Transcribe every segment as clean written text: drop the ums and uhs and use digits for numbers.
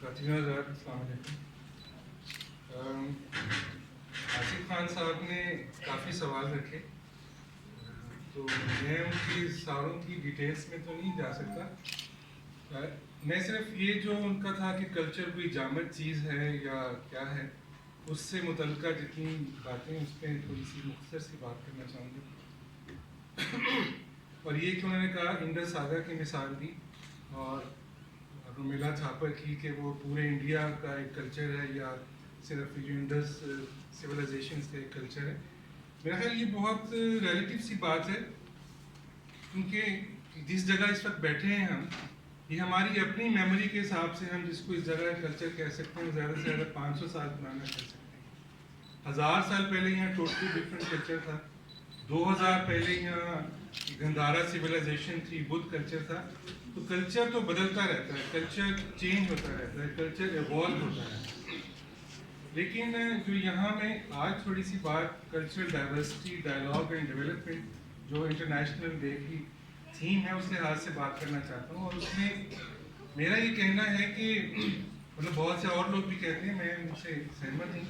السلام علیکم. آصف خان صاحب نے کافی سوال رکھے تو میں ان کی ساروں کی ڈیٹیلز میں تو نہیں جا سکتا. میں صرف یہ جو ان کا تھا کہ کلچر کوئی جامد چیز ہے یا کیا ہے اس سے متعلقہ جتنی باتیں اس پہ تھوڑی سی مختصر سی بات کرنا چاہوں گا. اور یہ کہ انہوں نے کہا انڈس ساگا کی مثال دی اور رومیلا تھاپر کی کہ وہ پورے انڈیا کا ایک کلچر ہے یا صرف جو انڈس سویلائزیشنس کا ایک کلچر ہے. میرا خیال یہ بہت ریلیٹیو سی بات ہے کیونکہ جس جگہ اس وقت بیٹھے ہیں ہم یہ ہماری اپنی میموری کے حساب سے ہم جس کو اس جگہ کلچر کہہ سکتے ہیں زیادہ سے زیادہ 500 سال پرانا کہہ سکتے ہیں. 1000 سال پہلے یہاں ٹوٹلی ڈفرینٹ کلچر تھا. 2000 پہلے یہاں گندھارا سویلائزیشن تھی, بدھ کلچر تھا. تو کلچر تو بدلتا رہتا ہے, کلچر چینج ہوتا رہتا ہے, کلچر ایوالو ہوتا ہے. لیکن جو یہاں میں آج تھوڑی سی بات cultural diversity, dialogue and development جو انٹرنیشنل ڈے کی تھیم ہے اس لحاظ سے بات کرنا چاہتا ہوں. اور اس میں میرا یہ کہنا ہے کہ مطلب بہت سے اور لوگ بھی کہتے ہیں, میں ان سے سہمت ہوں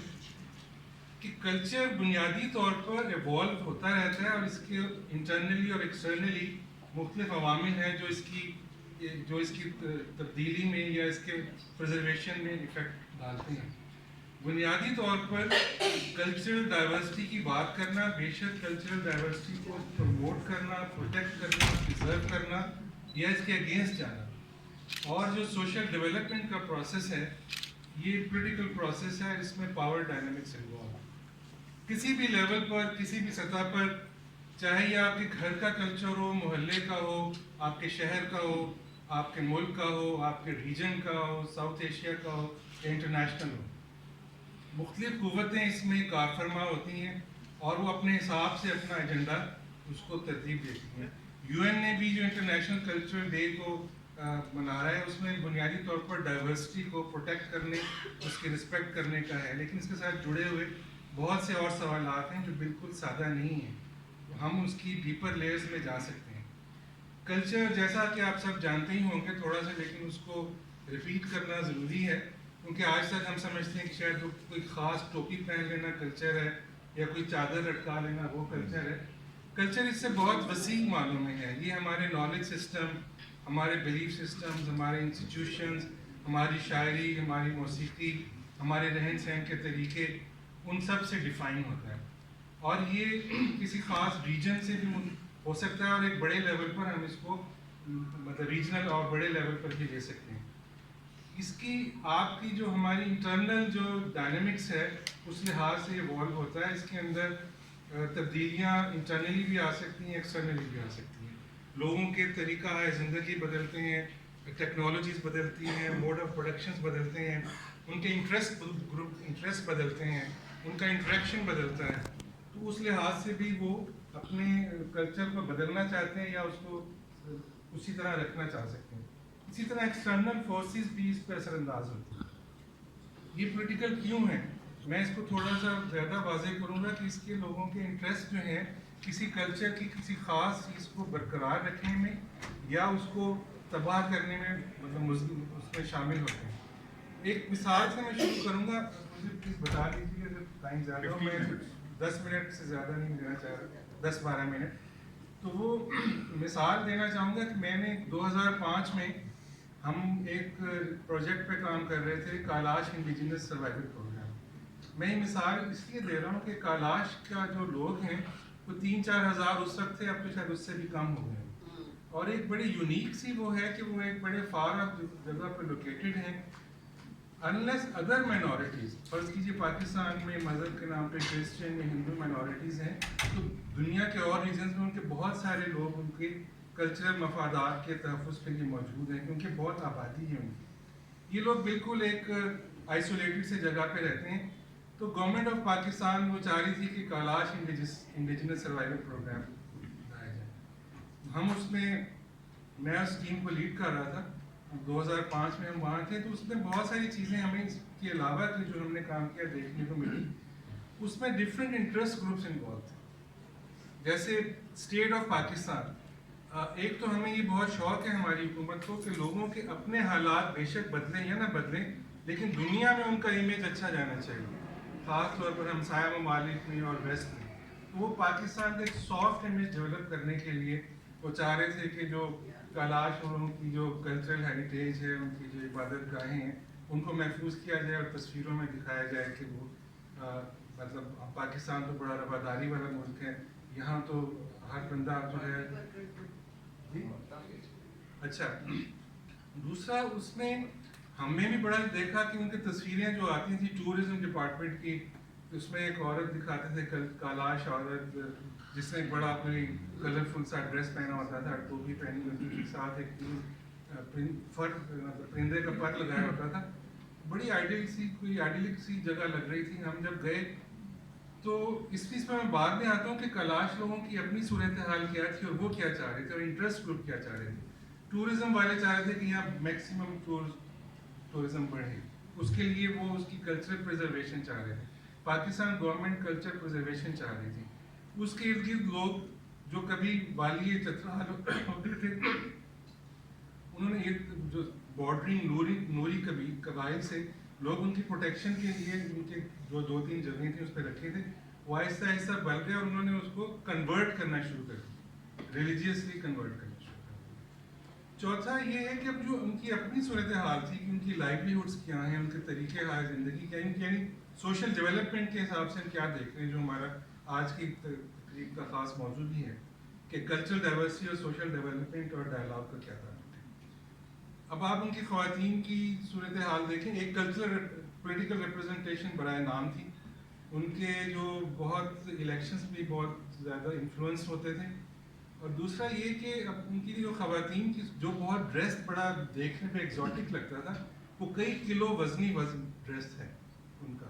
کہ کلچر بنیادی طور پر ایوالو ہوتا رہتا ہے اور اس کے انٹرنلی اور ایکسٹرنلی مختلف عوامل ہیں جو اس کی تبدیلی میں یا اس کے پرزرویشن میں ایفیکٹ ڈالتے ہیں. بنیادی طور پر کلچرل ڈائیورسٹی کی بات کرنا, بے شک کلچرل ڈائیورسٹی کو پروموٹ کرنا, پروٹیکٹ کرنا, پریزرو کرنا یا اس کے اگینسٹ جانا, اور جو سوشل ڈیولپمنٹ کا پروسیس ہے یہ پولیٹیکل پروسیس ہے, اس میں پاور ڈائنامکس انوالو ہے. کسی بھی لیول پر, کسی بھی سطح پر, چاہے یہ آپ کے گھر کا کلچر ہو, محلے کا ہو, آپ کے شہر کا ہو, آپ کے ملک کا ہو, آپ کے ریجن کا ہو, ساؤتھ ایشیا کا ہو یا انٹرنیشنل ہو, مختلف قوتیں اس میں کار فرما ہوتی ہیں اور وہ اپنے حساب سے اپنا ایجنڈا اس کو ترتیب دیتی ہیں. یو این نے بھی جو انٹرنیشنل کلچرل ڈے کو منا رہا ہے اس میں بنیادی طور پر ڈائیورسٹی کو پروٹیکٹ کرنے, اس کی رسپیکٹ کرنے کا ہے. لیکن اس کے ساتھ جڑے ہوئے بہت سے اور سوالات ہیں جو بالکل سادہ نہیں ہیں, ہم اس کی ڈیپر لیئرز میں جا سکتے ہیں. کلچر جیسا کہ آپ سب جانتے ہی ہوں گے تھوڑا سا, لیکن اس کو ریپیٹ کرنا ضروری ہے کیونکہ آج تک ہم سمجھتے ہیں کہ شاید کوئی خاص ٹوپی پہن لینا کلچر ہے یا کوئی چادر لٹکا لینا وہ کلچر ہے. کلچر اس سے بہت وسیع معلوم ہے. یہ ہمارے نالج سسٹم, ہمارے بلیف سسٹمز, ہمارے انسٹیٹیوشنز, ہماری شاعری, ہماری موسیقی, ہمارے رہن سہن کے طریقے, ان سب سے ڈیفائن ہوتا ہے. اور یہ کسی خاص ریجن سے بھی ہو سکتا ہے اور ایک بڑے لیول پر ہم اس کو مطلب ریجنل اور بڑے لیول پر بھی لے سکتے ہیں. اس کی آپ کی جو ہماری انٹرنل جو ڈائنامکس ہے اس لحاظ سے ایوالو ہوتا ہے. اس کے اندر تبدیلیاں انٹرنلی بھی آ سکتی ہیں, ایکسٹرنلی بھی آ سکتی ہیں. لوگوں کے طریقہ ہے زندگی بدلتے ہیں, ٹیکنالوجیز بدلتی ہیں, موڈ آف پروڈکشنز بدلتے ہیں, ان کے انٹرسٹ بدلتے ہیں, ان کا انٹریکشن بدلتا ہے. تو اس لحاظ سے بھی وہ اپنے کلچر کو بدلنا چاہتے ہیں یا اس کو اسی طرح رکھنا چاہ سکتے ہیں. اسی طرح ایکسٹرنل فورسز بھی اس پہ اثر انداز ہوتی ہیں. یہ پولیٹیکل کیوں ہے, میں اس کو تھوڑا سا زیادہ واضح کروں گا کہ اس کے لوگوں کے انٹرسٹ جو ہیں کسی کلچر کی کسی خاص چیز کو برقرار رکھنے میں یا اس کو تباہ کرنے میں مطلب اس میں شامل ہوتے ہیں. ایک مثال سے میں شروع کروں گا, مجھے پلیز بتا دیجیے اگر ٹائم زیادہ ہو, میں 10 منٹ سے زیادہ نہیں دینا چاہ رہا, 10-12 منٹ. تو وہ مثال دینا چاہوں گا کہ میں نے 2005 میں ہم ایک پروجیکٹ پہ کام کر رہے تھے, کالاش انڈیجنس سروائیول پروگرام. میں یہ مثال اس لیے دے رہا ہوں کہ کالاش کا جو لوگ ہیں وہ 3-4 ہزار اس وقت تھے, اب تو شاید اس سے بھی کم ہو گئے. اور ایک بڑی یونیک سی وہ ہے کہ وہ ایک بڑے فار آف جگہ پہ لوکیٹڈ ہیں. انلیس ادر مائنورٹیز, فرض کیجیے پاکستان میں مذہب کے نام پہ کرسچن یا ہندو مائنورٹیز ہیں, تو دنیا کے اور ریجنز میں ان کے بہت سارے لوگ ان کے کلچرل مفادات کے تحفظ کے لیے موجود ہیں کیونکہ بہت آبادی ہے ان کی. یہ لوگ بالکل ایک آئسولیٹڈ سے جگہ پہ رہتے ہیں. تو گورنمنٹ آف پاکستان وہ چاہ رہی تھی کہ کالاش انڈیجنس سروائیول پروگرام بنایا جائے. ہم اس میں اس ٹیم کو لیڈ کر رہا تھا. 2005 میں ہم وہاں تھے, تو اس میں بہت ساری چیزیں ہمیں اس کے علاوہ کی جو ہم نے کام کیا دیکھنے کو ملی. اس میں ڈفرینٹ انٹرسٹ گروپس انوالو تھے. جیسے اسٹیٹ آف پاکستان, ایک تو ہمیں یہ بہت شوق ہے ہماری حکومت کو کہ لوگوں کے اپنے حالات بے شک بدلیں یا نہ بدلیں لیکن دنیا میں ان کا امیج اچھا جانا چاہیے، خاص طور پر ہمسایہ ممالک میں اور ویسٹ میں. وہ پاکستان کا ایک سافٹ امیج ڈیولپ کرنے کے لیے وہ چاہ رہے تھے کہ جو کلاش اور ان کی جو کلچرل ہیریٹیج ہے، ان کی جو عبادت گاہیں ہیں، ان کو محفوظ کیا جائے اور تصویروں میں دکھایا جائے کہ وہ مطلب پاکستان تو بڑا رواداری والا ملک ہے، یہاں تو ہر بندہ جو ہے. اچھا، دوسرا اس میں ہم نے بھی بڑا دیکھا کہ ان کی تصویریں جو آتی تھیں ٹورزم ڈپارٹمنٹ کی، اس میں ایک عورت دکھاتے تھے کالاش عورت جس نے بڑا اپنی کلرفل سا ڈریس پہنا ہوتا تھا، ٹوپی پہنی ہوتی تھی، ساتھ ایک پرندے کا پر لگایا ہوتا تھا. بڑی آئیڈیلک سی جگہ لگ رہی تھی. ہم جب گئے تو اس چیز پہ میں بعد میں آتا ہوں کہ کلاش لوگوں کی اپنی صورتحال کیا تھی اور وہ کیا چاہ رہے تھے اور انٹرسٹ گروپ کیا چاہ رہے تھے. ٹورزم والے چاہ رہے تھے کہ یہاں میکسیمم ٹورزم بڑھے، اس کے لیے وہ اس کی کلچرل پریزرویشن چاہ رہے تھے. پاکستان گورنمنٹ کلچر پریزرویشن چاہ رہی تھی. اس کے ارد گرد لوگ جو کبھی والی چترال ہوتے تھے، انہوں نے جو بارڈرنگ نوری قبائل سے لوگ ان کی پروٹیکشن کے لیے ان کے جو 2-3 جگہیں تھیں اس پہ رکھے تھے. وہ آہستہ آہستہ بڑھ گئے اور انہوں نے اس کو کنورٹ کرنا شروع کر دیا، ریلیجیسلی کنورٹ کرنا شروع کر دیا. چوتھا یہ ہے کہ اب جو ان کی اپنی صورتحال تھی کہ ان کی لائیولیہڈس کیا ہیں، ان کے طریقے حال زندگی کیا ہیں، یعنی سوشل ڈیولپمنٹ کے حساب سے ہم کیا دیکھ رہے ہیں، جو ہمارا آج کی تقریب کا خاص موضوع بھی ہے کہ کلچرل ڈائیورسٹی اور سوشل ڈیولپمنٹ اور ڈائلاگ کا کیا تعلق ہے. اب آپ ان کی خواتین کی صورتحال دیکھیں. ایک کلچرل پولیٹیکل ریپرزنٹیشن برائے نام تھی، ان کے جو بہت الیکشنز بھی بہت زیادہ انفلوئنس ہوتے تھے. اور دوسرا یہ کہ اب ان کی جو خواتین کی جو بہت ڈریس بڑا دیکھنے پہ ایگزوٹک لگتا تھا، وہ کئی کلو وزنی ڈریس ہے ان کا،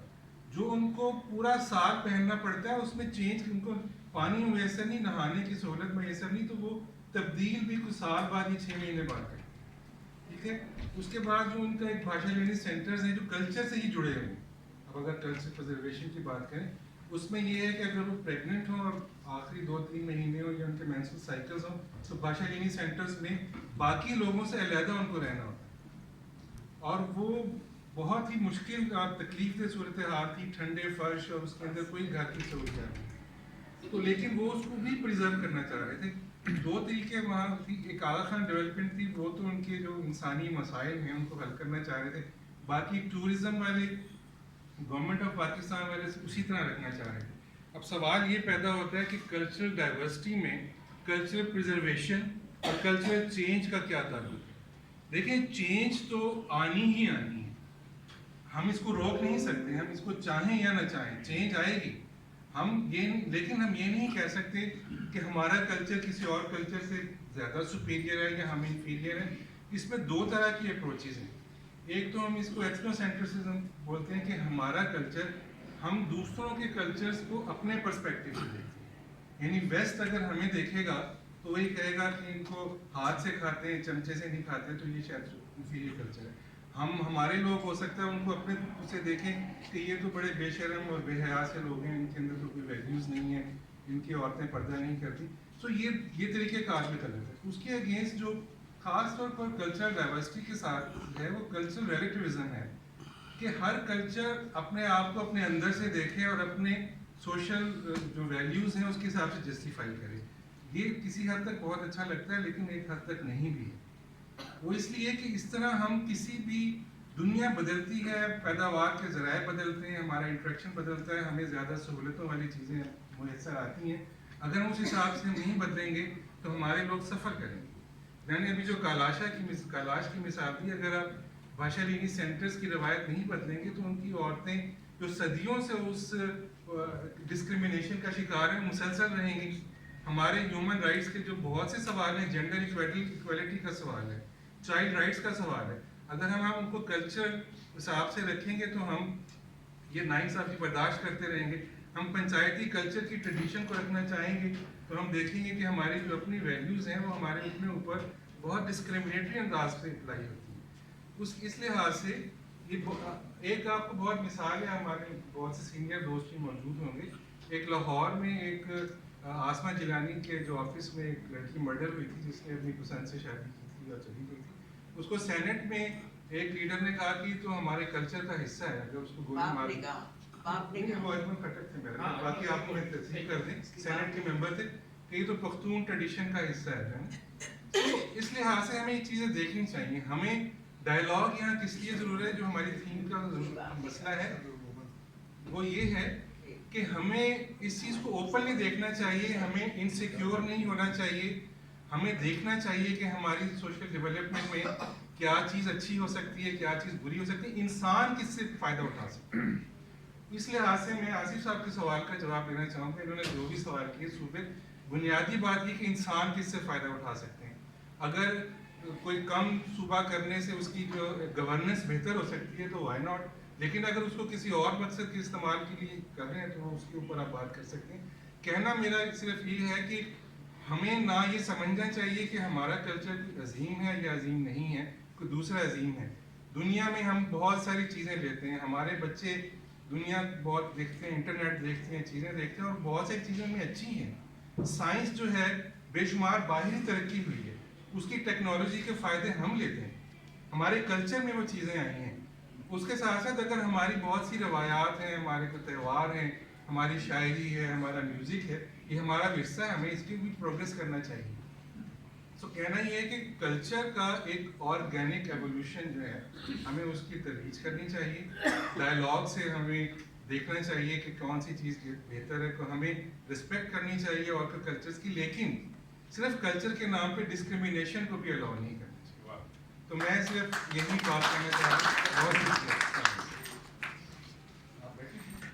جو ان کو پورا سال پہننا پڑتا ہے. اس میں چینج ان کو پانی میسر نہیں، نہانے کی سہولت میسر نہیں، تو وہ تبدیل بھی کچھ سال بعد ہی 6 مہینے بعد کرتے. ٹھیک ہے. اس کے بعد جو ان کا ایک بھاشا لینی سینٹرز ہیں جو کلچر سے ہی جڑے ہوئے ہیں. اب اگر کلچر پرزرویشن کی بات کریں، اس میں یہ ہے کہ اگر وہ پریگننٹ ہوں اور آخری 2-3 مہینے ہوں یا ان کے مینسٹرل سائیکلز ہوں، تو بھاشا لینی سینٹرز میں باقی لوگوں سے علیحدہ ان کو رہنا ہوتا ہے. اور وہ بہت ہی مشکل اور تکلیف دہ صورتحال تھی، ٹھنڈے فرش اور اس کے اندر کوئی گھر کی سہولیات نہیں. تو لیکن وہ اس کو بھی پریزرو کرنا چاہ رہے تھے. 2 طریقے وہاں تھی. ایک آغا خان ڈیولپمنٹ تھی، وہ تو ان کے جو انسانی مسائل ہیں ان کو حل کرنا چاہ رہے تھے. باقی ٹورزم والے گورنمنٹ آف پاکستان والے اسی طرح رکھنا چاہ رہے تھے. اب سوال یہ پیدا ہوتا ہے کہ کلچرل ڈائیورسٹی میں کلچرل پریزرویشن اور کلچرل چینج کا کیا تعلق ہے. دیکھیں، چینج تو آنی ہی آنی ہے، ہم اس کو روک نہیں سکتے. ہم اس کو چاہیں یا نہ چاہیں چینج آئے گی. لیکن ہم یہ نہیں کہہ سکتے کہ ہمارا کلچر کسی اور کلچر سے زیادہ سپیریئر ہے یا ہم انفیریئر ہیں. اس میں 2 طرح کی اپروچز ہیں. ایک تو ہم اس کو ایتھنو سینٹرسزم بولتے ہیں کہ ہمارا کلچر، ہم دوسروں کے کلچرز کو اپنے پرسپیکٹو سے دیکھتے ہیں. یعنی ویسٹ اگر ہمیں دیکھے گا تو وہی کہے گا کہ ان کو ہاتھ سے کھاتے ہیں، چمچے سے نہیں کھاتے، تو یہ شاید انفیریئر کلچر ہے. ہمارے لوگ ہو سکتا ہے ان کو اپنے سے دیکھیں کہ یہ تو بڑے بے شرم اور بے حیا سے لوگ ہیں، ان کے اندر تو کوئی ویلیوز نہیں ہے، ان کی عورتیں پردہ نہیں کرتی. سو یہ طریقہ کار بھی غلط ہے. اس کے اگینسٹ جو خاص طور پر کلچرل ڈائیورسٹی کے ساتھ ہے وہ کلچرل ریلیٹیوزم ہے کہ ہر کلچر اپنے آپ کو اپنے اندر سے دیکھے اور اپنے سوشل جو ویلیوز ہیں اس کے حساب سے جسٹیفائی کرے. یہ کسی حد تک بہت اچھا لگتا ہے لیکن ایک حد تک نہیں بھی ہے. وہ اس لیے کہ اس طرح ہم کسی بھی دنیا بدلتی ہے، پیداوار کے ذرائع بدلتے ہیں، ہمارا انٹریکشن بدلتا ہے، ہمیں زیادہ سہولتوں والی چیزیں میسر آتی ہیں. اگر ہم اس حساب سے نہیں بدلیں گے تو ہمارے لوگ سفر کریں گے. میں نے ابھی جو کالاش کی مثال دی، اگر آپ بھاشا لینی سینٹرز کی روایت نہیں بدلیں گے تو ان کی عورتیں جو صدیوں سے اس ڈسکریمنیشن کا شکار ہیں مسلسل رہیں گی. ہمارے ہیومن رائٹس کے جو بہت سے سوال ہیں، جینڈر ایکویلٹی کا سوال ہے، چائلڈ رائٹس کا سوال ہے، اگر ہم ان کو کلچر حساب سے رکھیں گے تو ہم یہ ناانصافی برداشت کرتے رہیں گے. ہم پنچایتی کلچر کی ٹریڈیشن کو رکھنا چاہیں گے تو ہم دیکھیں گے کہ ہماری جو اپنی ویلیوز ہیں وہ ہمارے اپنے اوپر بہت ڈسکریمنیٹری انداز سے اپلائی ہوتی ہیں. اس لحاظ سے یہ ایک آپ کو بہت مثال ہے، ہمارے بہت سے سینئر دوست بھی موجود ہوں گے. ایک لاہور میں ایک آسما جیلانی کے جو آفس میں ایک لڑکی مرڈر ہوئی تھی جس نے اپنی پسند سے شادی کی تھی اور چلی گئی تھی. اس کو سینٹ میں ایک لیڈر نے کہا کہ تو ہمارے کلچر کا حصہ ہے، اگر اس کو گولی مار وہ اجمل خٹک تھے میرے، باقی آپ کو میں تصدیق کر دیں، سینٹ کے ممبر تھے کہ یہ تو پختون ٹریڈیشن کا حصہ ہے جو ہے. تو اس لحاظ سے ہمیں یہ چیزیں دیکھنی چاہیے. ہمیں ڈائلاگ یہاں کس لیے ضرورت ہے، جو ہماری تھیم کا مسئلہ ہے وہ یہ ہے کہ ہمیں اس چیز کو اوپنلی دیکھنا چاہیے، ہمیں انسیکیور نہیں ہونا چاہیے. ہمیں دیکھنا چاہیے کہ ہماری سوشل ڈیولپمنٹ میں کیا چیز اچھی ہو سکتی ہے، کیا چیز بری ہو سکتی ہے، انسان کس سے فائدہ اٹھا سکتا ہے. اس لحاظ سے میں آصف صاحب کے سوال کا جواب دینا چاہوں گا. انہوں نے جو بھی سوال کیے صوبے، بنیادی بات یہ کہ انسان کس سے فائدہ اٹھا سکتے ہیں. اگر کوئی کم صوبہ کرنے سے اس کی جو گورننس بہتر ہو سکتی ہے تو وائی ناٹ، لیکن اگر اس کو کسی اور مقصد کے استعمال کے لیے کر رہے ہیں تو اس کے اوپر آپ بات کر سکتے ہیں. کہنا میرا صرف یہ ہے کہ ہمیں نہ یہ سمجھنا چاہیے کہ ہمارا کلچر عظیم ہے یا عظیم نہیں ہے، کوئی دوسرا عظیم ہے. دنیا میں ہم بہت ساری چیزیں لیتے ہیں، ہمارے بچے دنیا بہت دیکھتے ہیں، انٹرنیٹ دیکھتے ہیں، چیزیں دیکھتے ہیں، اور بہت ساری چیزیں میں اچھی ہیں. سائنس جو ہے بے شمار باہری ترقی ہوئی ہے، اس کی ٹیکنالوجی کے فائدے ہم لیتے ہیں، ہمارے کلچر میں وہ چیزیں آئی ہیں. اس کے ساتھ ساتھ اگر ہماری بہت سی روایات ہیں، ہمارے کو تہوار ہیں، ہماری شاعری ہے، ہمارا میوزک ہے، یہ ہمارا ورثہ ہے، ہمیں اس کی بھی پروگریس کرنا چاہیے. سو کہنا یہ ہے کہ کلچر کا ایک آرگینک ایولیوشن جو ہے ہمیں اس کی ترویج کرنی چاہیے. ڈائلاگ سے ہمیں دیکھنا چاہیے کہ کون سی چیز بہتر ہے، تو ہمیں رسپیکٹ کرنی چاہیے اور پھر کلچرز کی، لیکن صرف کلچر کے نام پہ ڈسکریمنیشن کو بھی الاؤ نہیں کرنا چاہیے. تو میں صرف یہی بات کرنا چاہ رہا ہوں. بہت شکریہ.